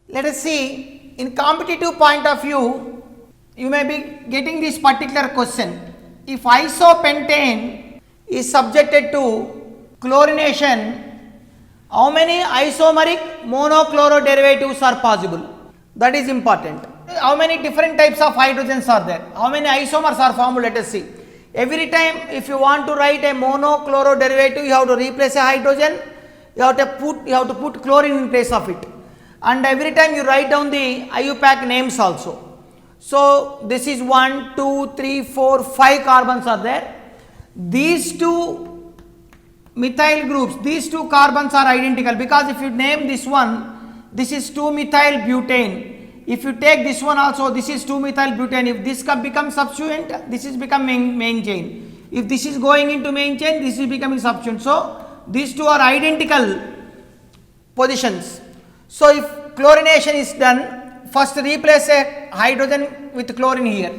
Let us see, in competitive point of view, you may be getting this particular question. If isopentane is subjected to chlorination, how many isomeric monochloro derivatives are possible? That is important. How many different types of hydrogens are there? How many isomers are formed? Let us see. Every time if you want to write a monochloro derivative, you have to replace a hydrogen, you have to put chlorine in place of it. And every time you write down the IUPAC names also. So this is 1, 2, 3, 4, 5 carbons are there. These two methyl groups, these two carbons are identical, because if you name this one, this is 2-methyl butane. If you take this one also, this is 2-methyl butane. If this becomes substituent, this is becoming main chain. If this is going into main chain, this is becoming substituent. So these two are identical positions. So if chlorination is done, first replace a hydrogen with chlorine here.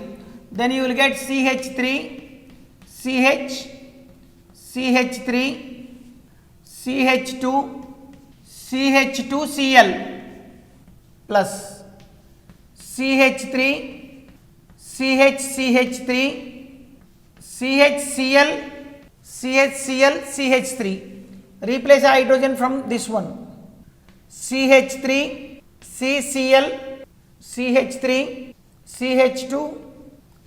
Then you will get CH3, CH, CH3, CH2, CH2Cl plus CH3, CHCH3, CHCl, CHCl, CH3. Replace a hydrogen from this one. CH3, CCl, CH3, CH2,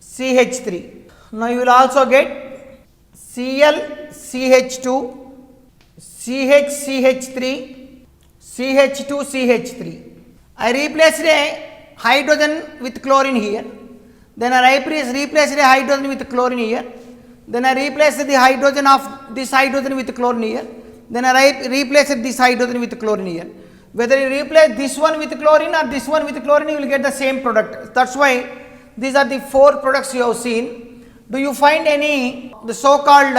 CH3. Now you will also get Cl, CH2, CH, CH3, CH2, CH3. I replaced a hydrogen with chlorine here. Then I replaced a hydrogen with chlorine here. Then I replaced the hydrogen of this hydrogen with chlorine here. Then I replaced this hydrogen with chlorine here. Whether you replace this one with chlorine or this one with chlorine, you will get the same product. That's why these are the 4 products you have seen. Do you find any the so-called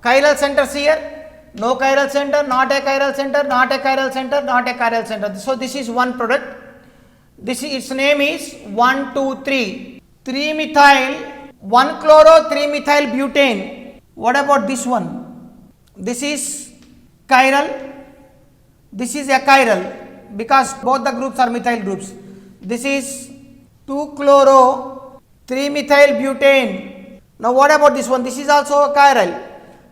chiral centers here? No chiral center, not a chiral center, not a chiral center, not a chiral center. So this is one product. Its name is 1, 2, 3. 3-methyl, 1-chloro 3-methyl butane. What about this one? This is chiral. This is a chiral, because both the groups are methyl groups. This is 2-chloro 3-methyl butane. Now what about this one? This is also a chiral.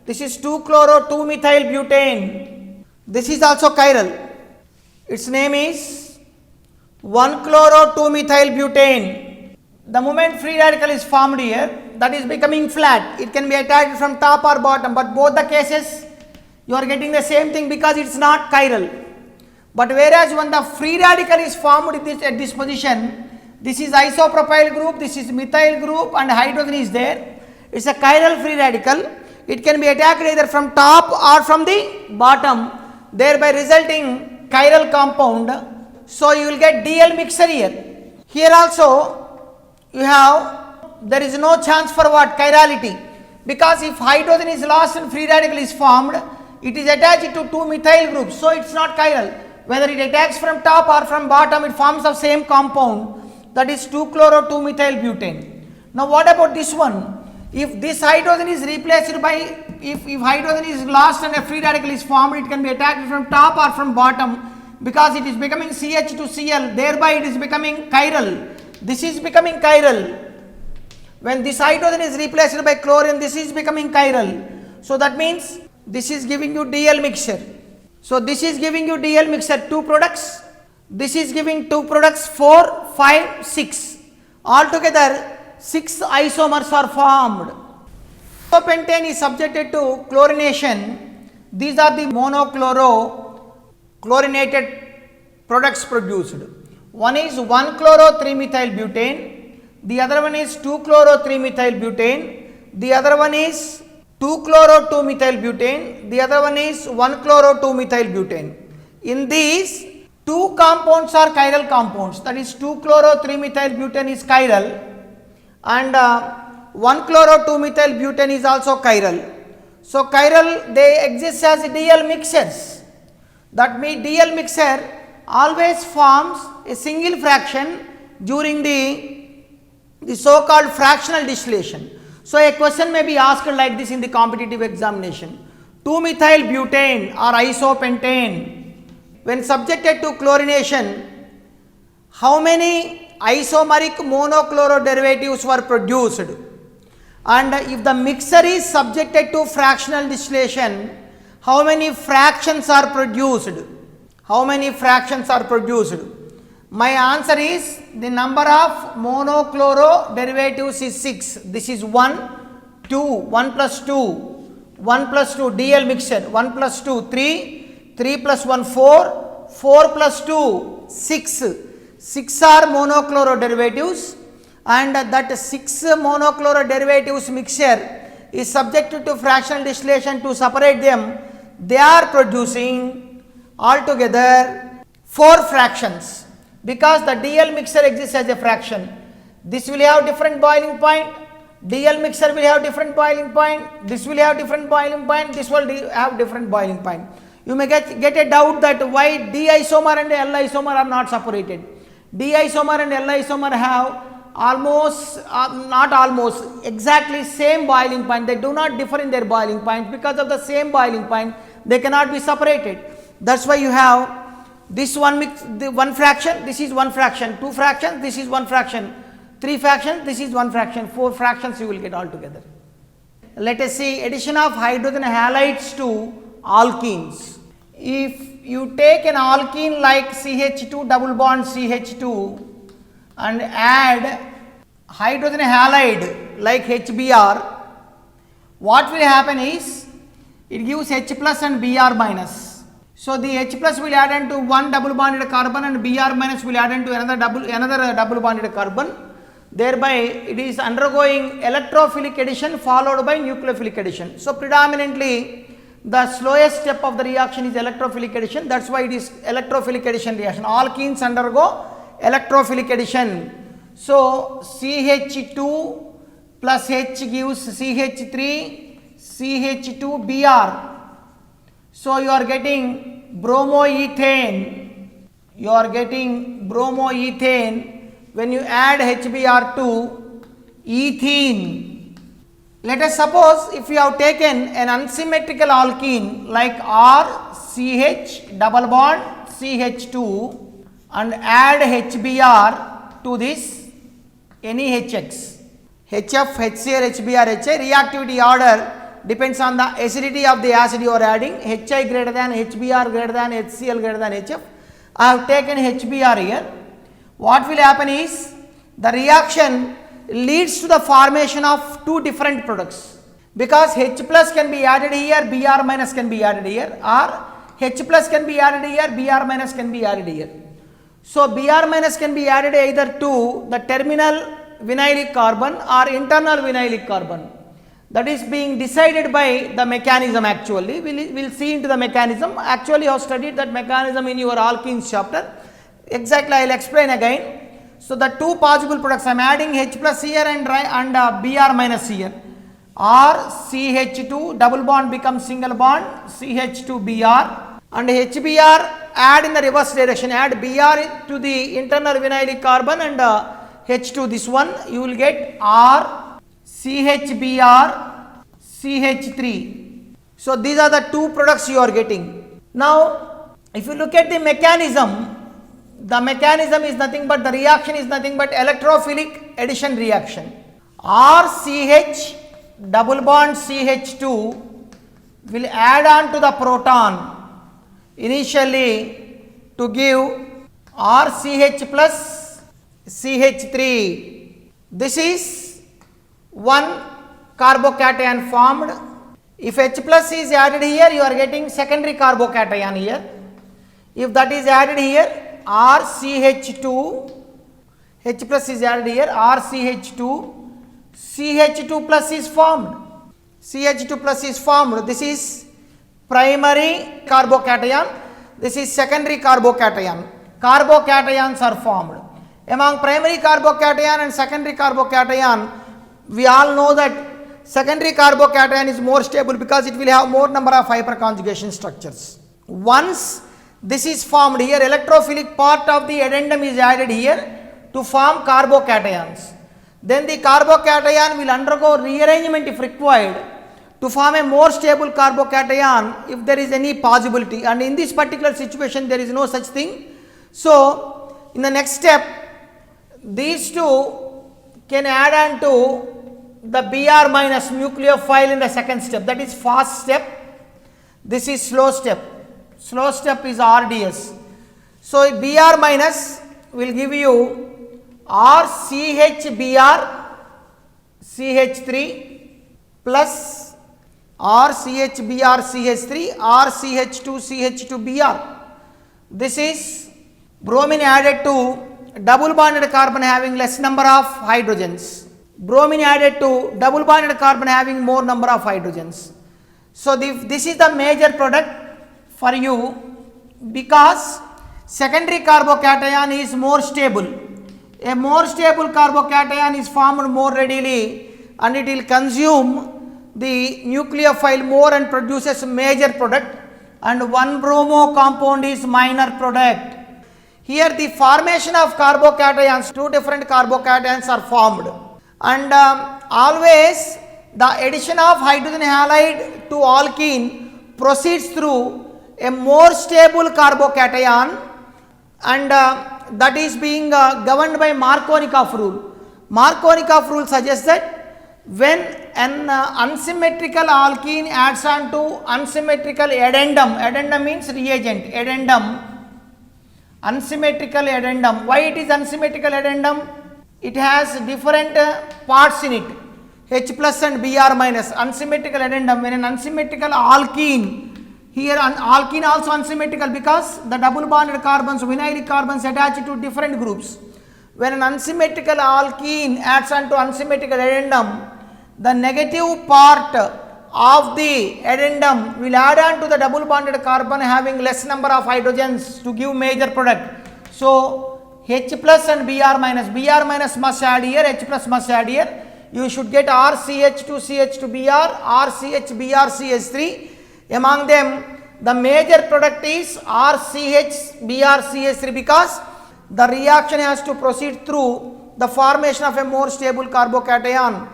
This is 2-chloro 2-methyl butane. This is also chiral. Its name is 1-chloro 2-methyl butane. The moment free radical is formed here, that is becoming flat. It can be attached from top or bottom, but both the cases you are getting the same thing, because it is not chiral. But whereas when the free radical is formed at this position, this is isopropyl group, this is methyl group, and hydrogen is there. It is a chiral free radical. It can be attacked either from top or from the bottom, thereby resulting chiral compound. So you will get DL mixture here. Here also you have, there is no chance for what? Chirality. Because if hydrogen is lost and free radical is formed, it is attached to 2 methyl groups, so it is not chiral. Whether it attacks from top or from bottom, it forms the same compound, that is 2-chloro 2-methyl butane. Now what about this one? If this hydrogen is replaced by, if hydrogen is lost and a free radical is formed, it can be attacked from top or from bottom, because it is becoming CH to Cl, thereby it is becoming chiral. This is becoming chiral. When this hydrogen is replaced by chlorine, this is becoming chiral. So that means this is giving you DL mixture. So this is giving you DL mixture, 2 products. This is giving 2 products, 4, 5, 6. Altogether 6 isomers are formed. Isopentane is subjected to chlorination. These are the monochloro chlorinated products produced. One is 1-chloro 3-methyl butane. The other one is 2-chloro 3-methyl butane. The other one is 2-chloro 2-methyl butane, the other one is 1-chloro 2-methyl butane. In these, 2 compounds are chiral compounds, that is 2-chloro 3-methyl butane is chiral, and 1-chloro 2-methyl butane is also chiral. So chiral, they exist as DL mixtures. That means DL mixture always forms a single fraction during the so-called fractional distillation. So a question may be asked like this in the competitive examination. 2-methyl butane or isopentane, when subjected to chlorination, how many isomeric monochloro derivatives were produced, and if the mixture is subjected to fractional distillation, how many fractions are produced? How many fractions are produced? My answer is the number of monochloro derivatives is 6. This is 1, 2, 1 plus 2, 1 plus 2 DL mixture, 1 plus 2 3, 3 plus 1 4, 4 plus 2 6. 6 are monochloro derivatives, and that 6 monochloro derivatives mixture is subjected to fractional distillation to separate them. They are producing altogether 4 fractions, because the DL mixture exists as a fraction. This will have different boiling point, DL mixture will have different boiling point, this will have different boiling point, this will have different boiling point. You may get a doubt that why D isomer and L isomer are not separated. D isomer and L isomer have almost, not almost, exactly same boiling point. They do not differ in their boiling point. Because of the same boiling point, they cannot be separated. That's why you have this one one fraction, this is one fraction, 2 fractions, this is one fraction, 3 fractions, this is one fraction, 4 fractions you will get altogether. Let us see addition of hydrogen halides to alkenes. If you take an alkene like CH2 double bond CH2 and add hydrogen halide like HBr, what will happen is it gives H plus and Br minus. So the H plus will add into one double bonded carbon and Br minus will add into another double bonded carbon. Thereby it is undergoing electrophilic addition followed by nucleophilic addition. So predominantly the slowest step of the reaction is electrophilic addition. That's why it is electrophilic addition reaction. Alkenes undergo electrophilic addition. So CH2 plus H gives CH3, CH2Br. So you are getting bromoethane. You are getting bromoethane. When you add HBr to ethene. Let us suppose if you have taken an unsymmetrical alkene like RCH double bond CH2 and add HBr to this any HX, HF, HCl, HBr, HI, reactivity order depends on the acidity of the acid you are adding. HI greater than HBr greater than HCl greater than HF. I have taken HBr here. What will happen is the reaction leads to the formation of 2 different products, because H plus can be added here, Br minus can be added here, or H plus can be added here, Br minus can be added here. So Br minus can be added either to the terminal vinylic carbon or internal vinylic carbon. That is being decided by the mechanism actually. We will see into the mechanism. Actually you have studied that mechanism in your alkenes chapter. Exactly, I will explain again. So the 2 possible products, I am adding H plus here and Br minus here. RCH2 double bond becomes single bond CH2Br, and HBr add in the reverse direction, add Br to the internal vinylic carbon and H2 this one, you will get R CHBr CH3. So these are the 2 products you are getting. Now if you look at the mechanism is nothing but, the reaction is nothing but electrophilic addition reaction. RCH double bond CH2 will add on to the proton initially to give RCH plus CH3. This is one carbocation formed. If H plus is added here, you are getting secondary carbocation here. If that is added here, RCH2, H plus is added here, RCH2, CH2 plus is formed. CH2 plus is formed. This is primary carbocation. This is secondary carbocation. Carbocations are formed. Among primary carbocation and secondary carbocation, we all know that secondary carbocation is more stable because it will have more number of hyperconjugation structures. Once this is formed here, electrophilic part of the addendum is added here to form carbocations. Then the carbocation will undergo rearrangement if required to form a more stable carbocation if there is any possibility, and in this particular situation there is no such thing. So in the next step, these two can add on to the Br minus nucleophile in the second step, that is fast step. This is slow step. Slow step is RDS. So Br minus will give you RCHBr CH3 plus RCHBr CH3 RCH2CH2Br. This is bromine added to double bonded carbon having less number of hydrogens. Bromine added to double bonded carbon having more number of hydrogens. So this is the major product for you, because secondary carbocation is more stable. A more stable carbocation is formed more readily and it will consume the nucleophile more and produces major product, and one bromo compound is minor product. Here the formation of carbocations, two different carbocations are formed, and always the addition of hydrogen halide to alkene proceeds through a more stable carbocation, and that is being governed by Markovnikov rule. Markovnikov rule suggests that when an unsymmetrical alkene adds on to unsymmetrical addendum, addendum means reagent, addendum, unsymmetrical addendum. Why it is unsymmetrical addendum? It has different parts in it, H plus and Br minus, unsymmetrical addendum. When an unsymmetrical alkene, here an alkene also unsymmetrical because the double bonded carbons, vinylic carbons attach to different groups. When an unsymmetrical alkene adds on to unsymmetrical addendum, the negative part of the addendum will add on to the double bonded carbon having less number of hydrogens to give major product. So H plus and Br minus must add here, H plus must add here. You should get RCH2CH2Br, RCHBrCH3. Among them, the major product is RCHBrCH3 because the reaction has to proceed through the formation of a more stable carbocation.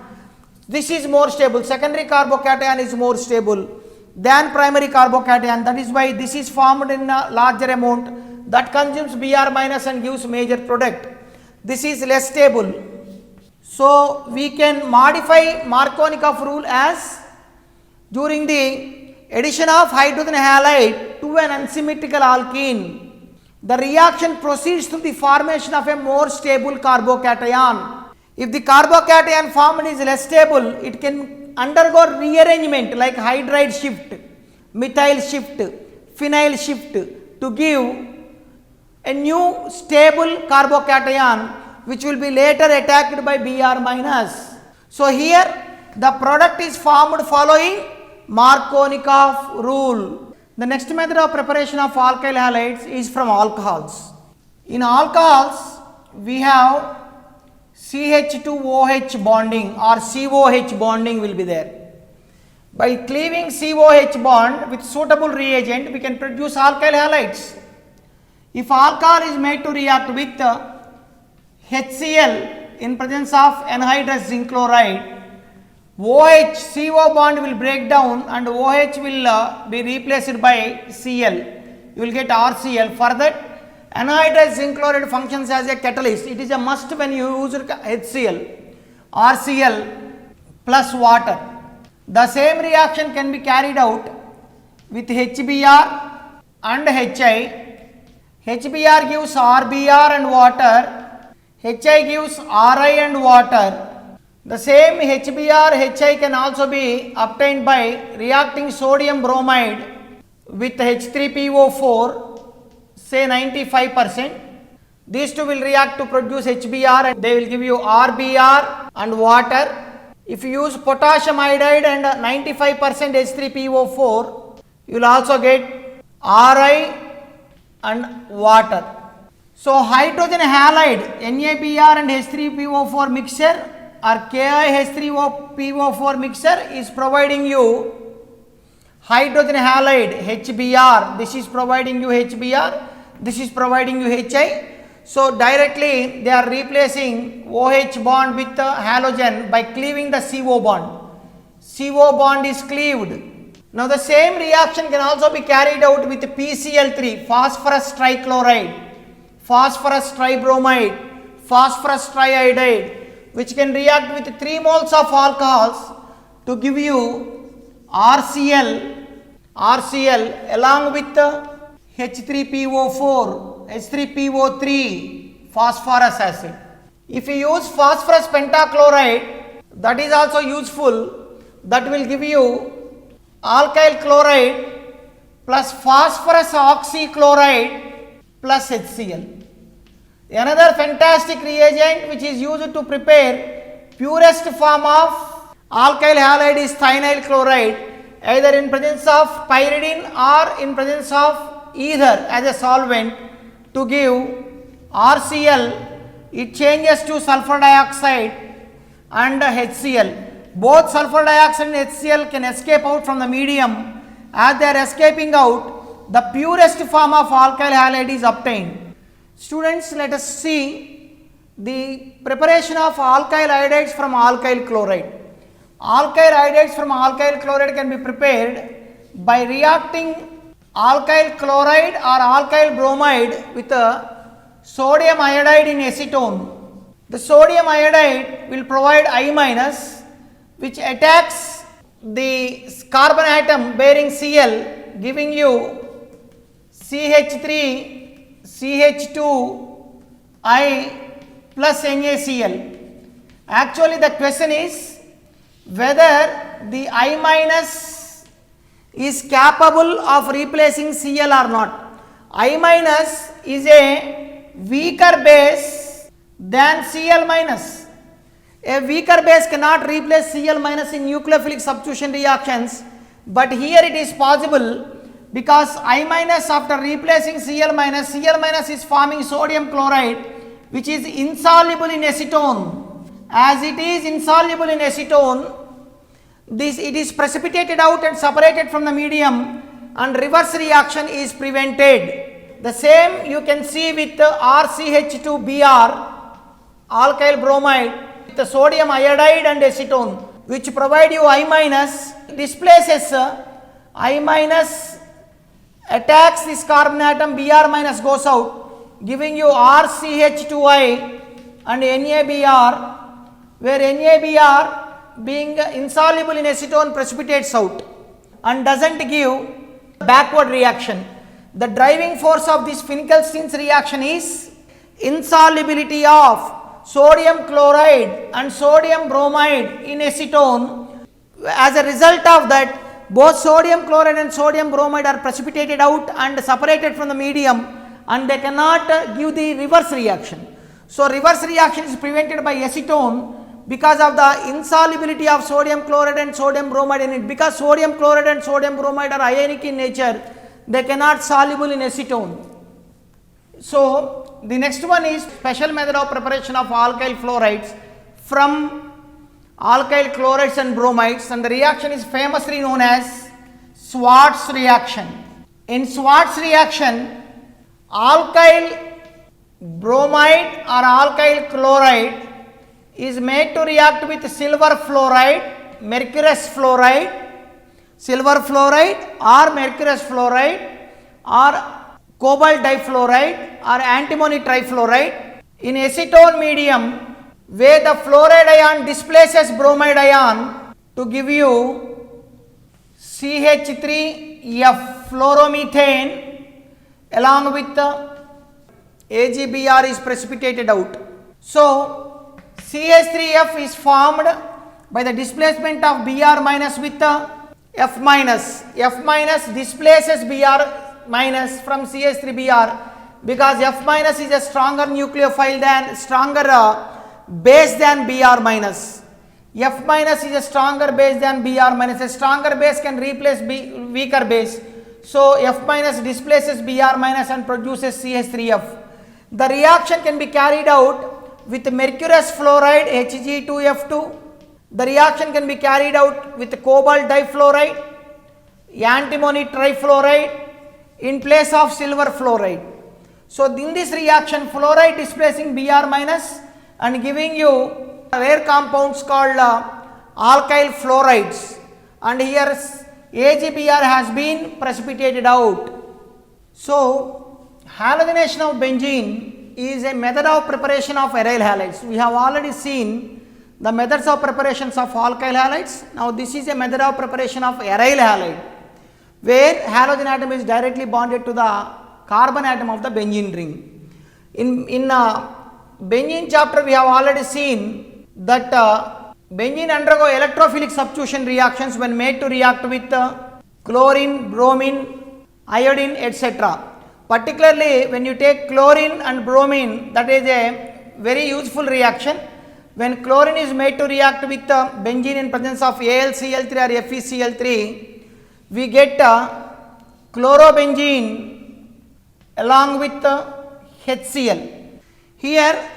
This is more stable, secondary carbocation is more stable than primary carbocation. That is why this is formed in a larger amount that consumes Br minus and gives major product. This is less stable. So we can modify Markovnikov rule as during the addition of hydrogen halide to an unsymmetrical alkene, the reaction proceeds through the formation of a more stable carbocation. If the carbocation formed is less stable, it can undergo rearrangement like hydride shift, methyl shift, phenyl shift to give a new stable carbocation which will be later attacked by Br minus. So here the product is formed following Markovnikov rule. The next method of preparation of alkyl halides is from alcohols. In alcohols, we have CH2OH bonding or COH bonding will be there. By cleaving COH bond with suitable reagent, we can produce alkyl halides. If alcohol is made to react with HCl in presence of anhydrous zinc chloride, OH, CO bond will break down and OH will be replaced by Cl. You will get RCl. For that, anhydrous zinc chloride functions as a catalyst. It is a must when you use HCl, RCl plus water. The same reaction can be carried out with HBr and HI. HBr gives RBr and water. HI gives RI and water. The same HBr, HI can also be obtained by reacting sodium bromide with H3PO4, say 95%. These two will react to produce HBr and they will give you RBr and water. If you use potassium iodide and 95% H3PO4, you will also get RI and water. So hydrogen halide NaBr and H3PO4 mixture or KiH3PO4 mixture is providing you hydrogen halide HBr. This is providing you HBr. This is providing you HI. So directly they are replacing OH bond with halogen by cleaving the CO bond. CO bond is cleaved. Now the same reaction can also be carried out with PCl3, phosphorus trichloride. phosphorus tribromide, phosphorus triiodide, which can react with 3 moles of alcohols to give you RCl along with H3PO4, H3PO3 phosphorus acid. If you use phosphorus pentachloride, that is also useful, that will give you alkyl chloride plus phosphorus oxychloride plus HCl. Another fantastic reagent which is used to prepare purest form of alkyl halide is thionyl chloride, either in presence of pyridine or in presence of ether as a solvent to give RCl. It changes to sulfur dioxide and HCl. Both sulfur dioxide and HCl can escape out from the medium. As they are escaping out, the purest form of alkyl halide is obtained. Students, let us see the preparation of alkyl iodides from alkyl chloride. Alkyl iodides from alkyl chloride can be prepared by reacting alkyl chloride or alkyl bromide with a sodium iodide in acetone. The sodium iodide will provide I- which attacks the carbon atom bearing Cl, giving you CH3, CH2I plus NaCl. Actually, the question is whether the I- is capable of replacing Cl or not. I- is a weaker base than Cl-. A weaker base cannot replace Cl- in nucleophilic substitution reactions, but here it is possible because I- after replacing Cl-, Cl- is forming sodium chloride which is insoluble in acetone. As it is insoluble in acetone, it is precipitated out and separated from the medium and reverse reaction is prevented. The same you can see with RCH2Br, alkyl bromide, with the sodium iodide and acetone, which provide you I-, displaces I- attacks this carbon atom, Br- goes out, giving you RCH2I and NaBr, where NaBr being insoluble in acetone precipitates out and doesn't give backward reaction. The driving force of this Finkelstein's reaction is insolubility of sodium chloride and sodium bromide in acetone. As a result of that, both sodium chloride and sodium bromide are precipitated out and separated from the medium, and they cannot give the reverse reaction. So, reverse reaction is prevented by acetone because of the insolubility of sodium chloride and sodium bromide in it. Because sodium chloride and sodium bromide are ionic in nature, they cannot soluble in acetone. So, the next one is special method of preparation of alkyl fluorides from alkyl chlorides and bromides, and the reaction is famously known as Schwarz reaction. In Schwarz reaction, alkyl bromide or alkyl chloride is made to react with silver fluoride, mercurous fluoride, silver fluoride or mercurous fluoride or cobalt difluoride or antimony trifluoride in acetone medium, where the fluoride ion displaces bromide ion to give you CH3F fluoromethane along with the AgBr is precipitated out. So, CH3F is formed by the displacement of Br- with the F-. F- displaces Br- from CH3Br because F- is a stronger nucleophile than base than Br-. F- is a stronger base than Br-. A stronger base can replace weaker base. So, F- displaces Br- and produces CH3F. The reaction can be carried out with mercurous fluoride Hg2F2. The reaction can be carried out with cobalt difluoride, antimony trifluoride in place of silver fluoride. So, in this reaction, fluoride displacing Br- and giving you rare compounds called alkyl fluorides, and here AgBr has been precipitated out. So, halogenation of benzene is a method of preparation of aryl halides. We have already seen the methods of preparations of alkyl halides. Now this is a method of preparation of aryl halide, where halogen atom is directly bonded to the carbon atom of the benzene ring. In benzene chapter we have already seen that benzene undergo electrophilic substitution reactions when made to react with chlorine, bromine, iodine, etc. Particularly when you take chlorine and bromine, that is a very useful reaction. When chlorine is made to react with benzene in presence of AlCl3 or FeCl3, we get chlorobenzene along with HCl. Here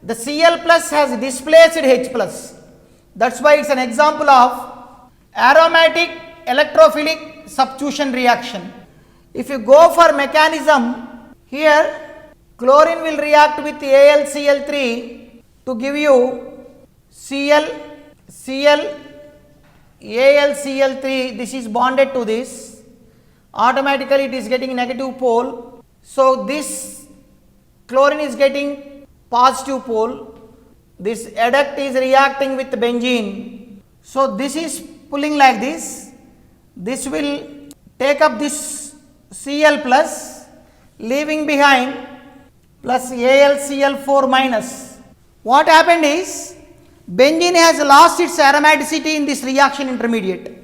the Cl plus has displaced H plus. That is why it is an example of aromatic electrophilic substitution reaction. If you go for mechanism, here chlorine will react with AlCl3 to give you Cl, AlCl3, this is bonded to this, automatically it is getting negative pole. So this chlorine is getting positive pole, this adduct is reacting with benzene. So this is pulling like this will take up this Cl plus, leaving behind plus AlCl4 minus. What happened is benzene has lost its aromaticity in this reaction intermediate.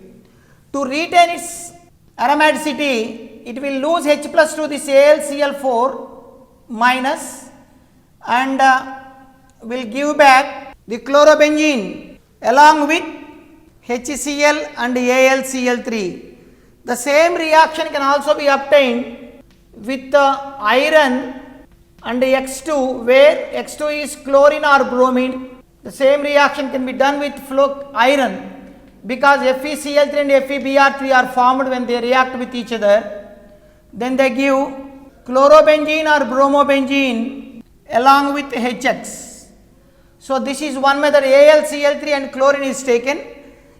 To retain its aromaticity, it will lose H plus to this AlCl4 minus and will give back the chlorobenzene along with HCl and AlCl3. The same reaction can also be obtained with iron and X2, where X2 is chlorine or bromine. The same reaction can be done with iron, because FeCl3 and FeBr3 are formed when they react with each other. Then they give chlorobenzene or bromobenzene along with HX. So this is one method, AlCl3 and chlorine is taken.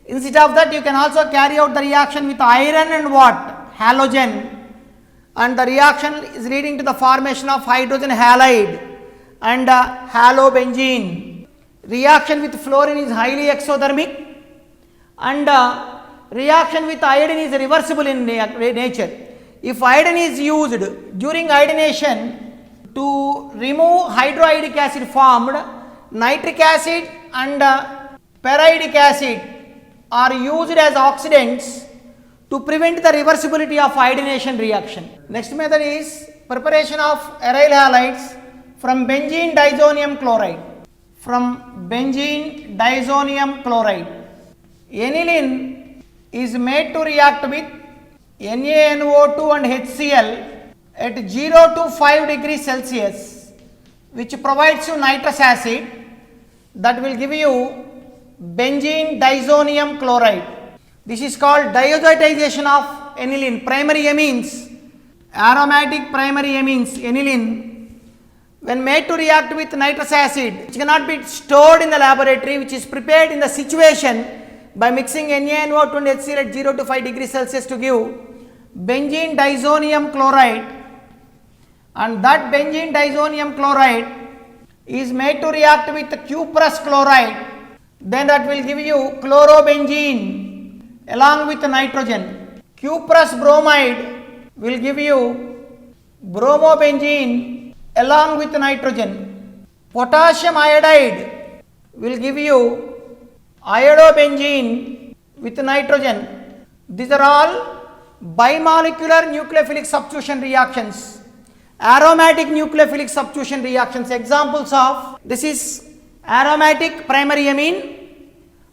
Instead of that, you can also carry out the reaction with iron and what? Halogen, and the reaction is leading to the formation of hydrogen halide and halobenzene. Reaction with fluorine is highly exothermic, and reaction with iodine is reversible in nature. If iodine is used during iodination to remove hydroiodic acid formed, nitric acid and periodic acid are used as oxidants to prevent the reversibility of iodination reaction. Next method is preparation of aryl halides from benzene diazonium chloride. Aniline is made to react with NaNO2 and HCl at 0 to 5 degrees Celsius, which provides you nitrous acid that will give you benzene diazonium chloride. This is called diazotization of aniline. Primary amines, aromatic primary amines, aniline, when made to react with nitrous acid, which cannot be stored in the laboratory, which is prepared in the situation by mixing NaNO2 and HCl at 0 to 5 degrees Celsius to give benzene diazonium chloride, and that benzene diazonium chloride is made to react with cuprous chloride. Then that will give you chlorobenzene along with nitrogen. Cuprous bromide will give you bromobenzene along with nitrogen. Potassium iodide will give you iodobenzene with nitrogen. These are all bimolecular nucleophilic substitution reactions, aromatic nucleophilic substitution reactions. Examples of this is aromatic primary amine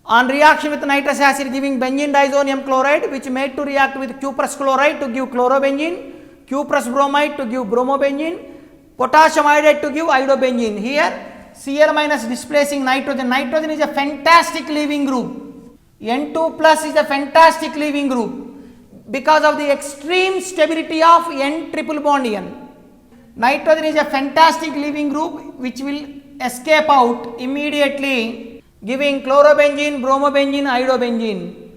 on reaction with nitrous acid giving benzene diazonium chloride, which made to react with cuprous chloride to give chlorobenzene, cuprous bromide to give bromobenzene, potassium iodide to give iodobenzene. Here Cl minus displacing nitrogen. Nitrogen is a fantastic leaving group. N2 plus is a fantastic leaving group because of the extreme stability of N triple bond N. Nitrogen is a fantastic leaving group which will escape out immediately, giving chlorobenzene, bromobenzene, iodobenzene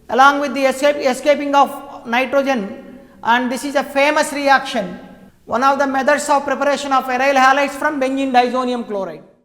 along with the escaping of nitrogen, and this is a famous reaction one of the methods of preparation of aryl halides from benzene diazonium chloride.